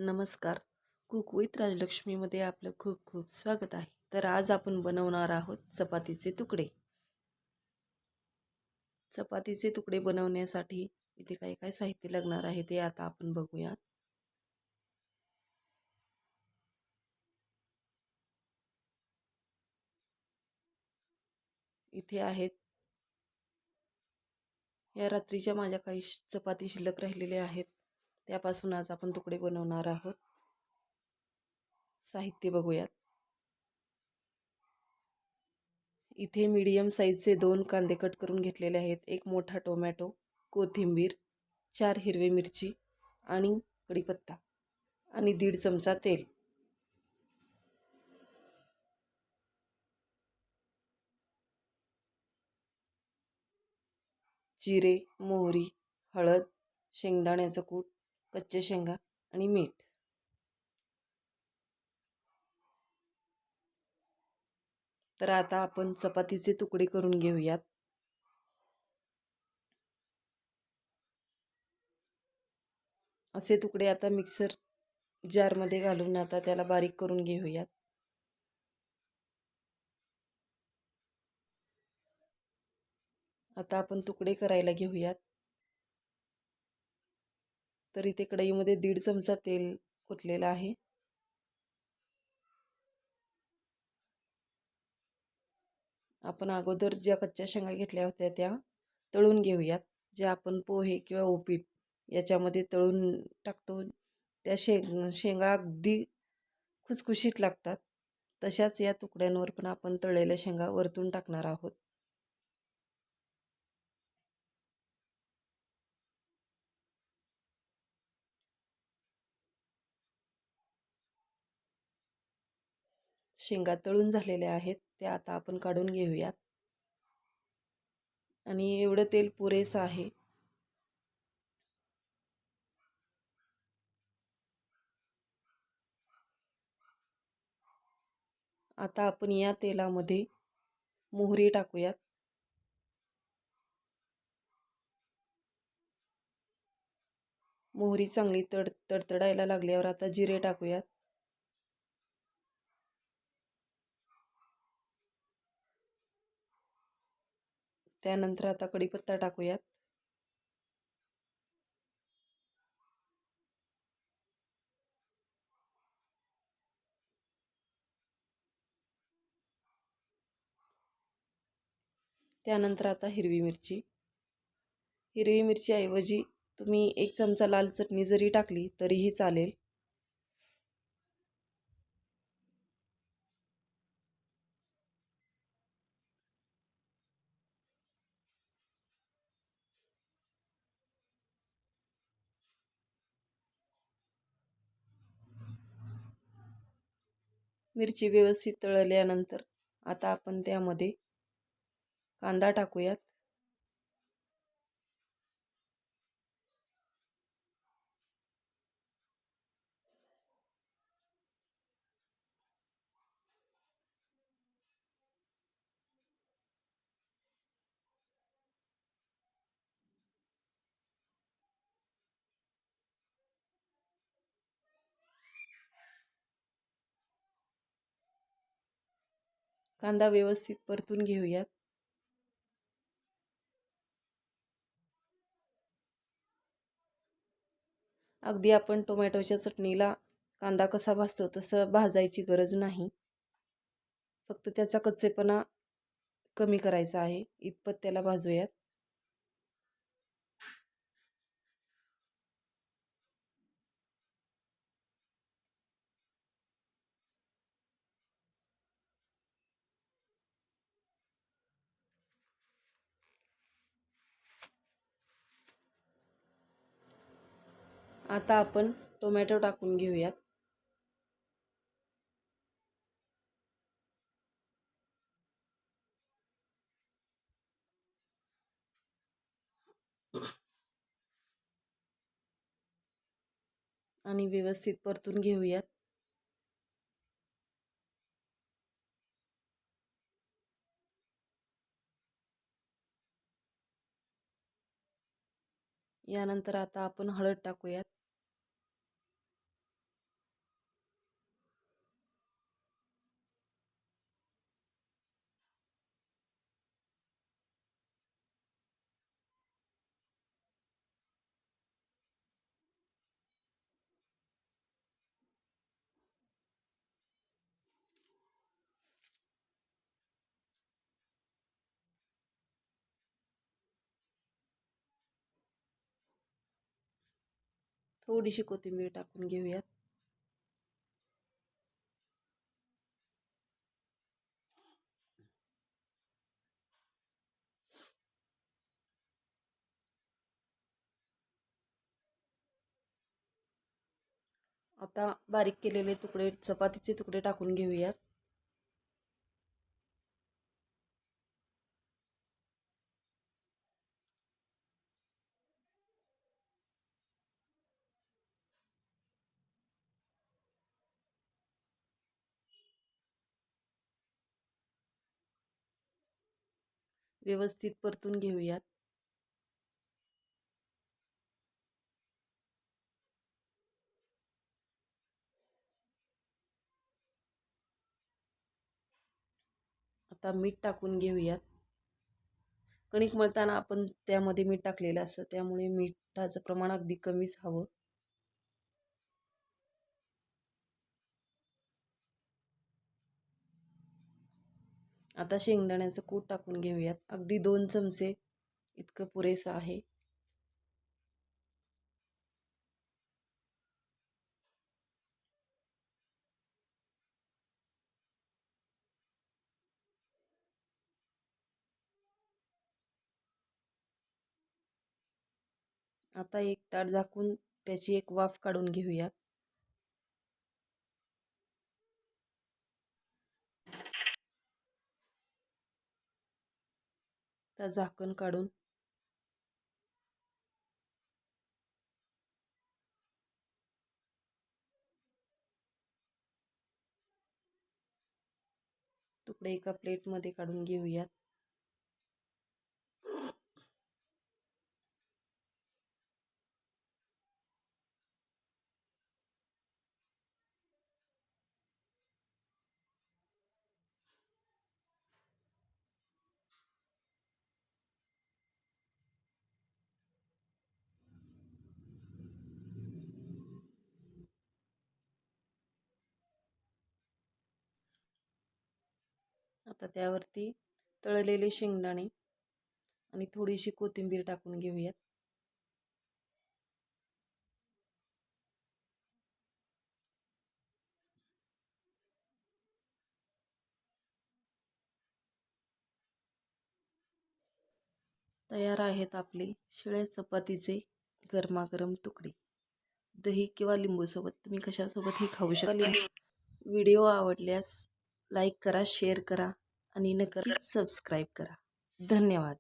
नमस्कार. Cook with राजलक्ष्मीमध्ये आपलं खूप खूप स्वागत आहे. तर आज आपण बनवणार आहोत चपातीचे तुकडे. चपातीचे तुकडे बनवण्यासाठी इथे काय काय साहित्य लागणार आहे ते आता आपण बघूया. इथे आहेत या रात्रीच्या माझ्या काही चपाती शिल्लक राहिलेले आहेत. त्यापासून आज आपण तुकडे बनवणार आहोत. साहित्य बघूयात. इथे मीडियम साईजचे 2 कांदे कट करून घेतलेले आहेत. एक मोठा टोमॅटो, कोथिंबीर, 4 हिरवी मिरची आणि कढीपत्ता आणि 1.5 चमचा तेल. जिरे, मोहरी, हळद, शेंगदाण्याचं कूट, कच्चे शेंगा आणि मीठ. तर आता आपण चपातीचे तुकडे करून घेऊयात. असे तुकडे आता मिक्सर जारमध्ये घालून आता त्याला बारीक करून घेऊयात. आता आपण तुकडे करायला घेऊयात. तर इथे कढईमध्ये 1.5 चमचा तेल ओतलेलं आहे. आपण अगोदर ज्या कच्च्या शेंगा घेतल्या होत्या त्या तळून घेऊयात. ज्या आपण पोहे किंवा उपीट याच्यामध्ये तळून टाकतो त्या शेंगा अगदी खुसखुशीत लागतात. तशाच या तुकड्यांवर पण आपण तळलेल्या शेंगा वरतून टाकणार आहोत. शेंगा तळून झालेल्या आहेत त्या आता आपण काढून घेऊयात. आणि एवढं तेल पुरेसं आहे. आता आपण या तेलामध्ये मोहरी टाकूयात. मोहरी चांगली तडतडायला लागल्यावर आता जिरे टाकूयात. त्यानंतर आता कढीपत्ता टाकूयात. त्यानंतर आता हिरवी मिरची. हिरवी मिरची ऐवजी तुम्ही 1 चमचा लाल चटणी जरी टाकली तरीही चालेल. मिरची व्यवस्थित तळल्यानंतर आता आपण त्यामध्ये कांदा टाकूयात. कांदा व्यवस्थित परतून घेऊयात. अगदी आपण टोमॅटोच्या चटणीला कांदा कसा भाजतो तसं भाजायची गरज नाही. फक्त त्याचा कच्चेपणा कमी करायचा आहे इतपत त्याला भाजूयात. आता आपण टोमॅटो टाकून घेऊयात. आणि व्यवस्थित परतून घेऊयात. यानंतर आता आपण हळद टाकूयात. थोडीशी कोथिंबीर टाकून घेऊयात. आता बारीक केलेले तुकडे, चपातीचे तुकडे टाकून घेऊयात. व्यवस्थित परतून घेऊयात. आता मीठ टाकून घेऊयात. कणिक मळताना आपण त्यामध्ये मीठ टाकलेलं असतं, त्यामुळे मिठाचं प्रमाण अगदी कमीच हवं. आता शेंगदाण्याचं कूट टाकून घेऊयात. अगदी 2 चमचे इतकं पुरेसं आहे. आता एक ताट झाकून त्याची एक वाफ काढून घेऊयात. आता झाकण काढून तुकडे एका प्लेटमध्ये काढून घेऊयात. आता त्यावरती तळलेले शेंगदाणे आणि थोडीशी कोथिंबीर टाकून घेऊयात. तयार आहेत आपले शिळ्या चपातीचे गरमागरम तुकडे. दही किंवा लिंबूसोबत तुम्ही कशासोबतही खाऊ शकता. व्हिडिओ आवडल्यास लाईक करा, शेअर करा आणि नक्कीच सबस्क्राईब करा. धन्यवाद.